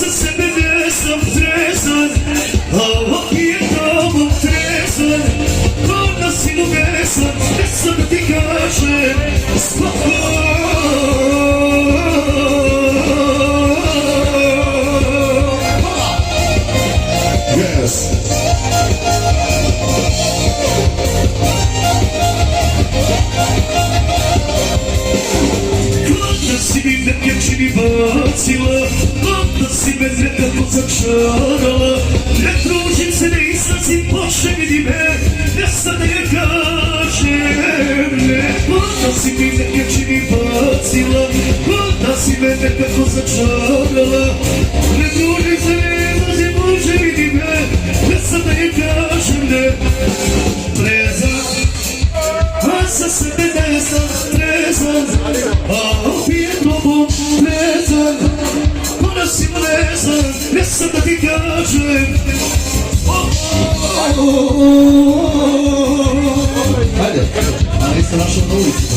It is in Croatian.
sa sebe nesam trezan, a opet tamo trezan. Ko na sinu nesan, ne sam da ti kažem Yes. Kada si mi nekako mi bacila, kada si me nekako začarala, ne tružim se, ne izlazim, Bože vidi me, ne sad da je kažem. Kada si mi nekako mi bacila, kada si me nekako začarala, ne tružim se, ne izlazim, Bože vidi me, ne sad da je kažem. Trezan, a sa sebe nesam trezan, a opet tobom trezan. Ona si mlezan, ne sam da ti kažem. Ajde, ali ste našao na ulici.